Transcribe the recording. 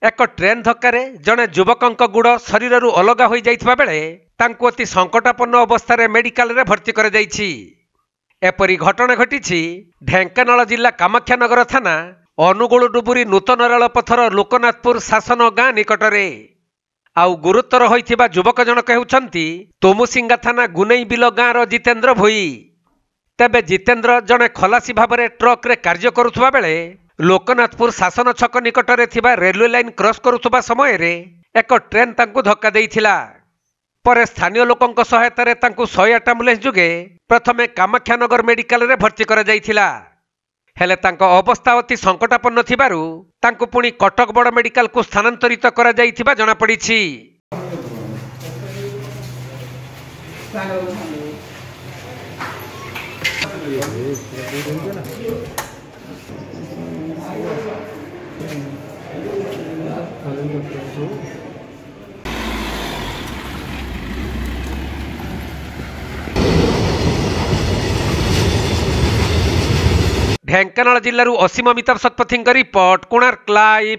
एक ट्रेन धक्कार जड़े युवक गुड़ शरीर अलग हो जाइथिबा बेले तांको अति संकटापन्न अवस्था मेडिकल रे भर्ती कर जाइछि। एपरी घटना घटी ढेंकानाल जिला कामाख्यानगर थाना अनुगुल डुबुरी नूतन रेलपथर लोकनाथपुर शासन गाँ निकटरे। आउ गुरुतर होइथिबा युवक जनक हेउछंती तोमुसिंगा थाना गुनेई बिल गाँर जितेंद्र भोई। तेबे जितेंद्र जड़े खलासी भाव में ट्रक रे कार्य करुवा बेले लोकनाथपुर शासन छक निकटरे थिबा रेलवे लाइन क्रॉस करुवा समय रे एक ट्रेन तांकु धक्का देइथिला। परे स्थानीय लोकंक सहायतारे तांकु 108 एम्बुलेंस जुगे प्रथमे कामाख्यानगर मेडिकल रे भर्ती करा जाइथिला। हेले तांको अवस्था अति संकटापन्न थिबारु तांकु पुणी कटक बड़ मेडिकल को स्थानांतरित करा जाइथिबा जणा पड़िछि। ढेंकानाल जिल्लारू असीम अमिताभ शतपथी रिपोर्ट कोणार्क लाइव।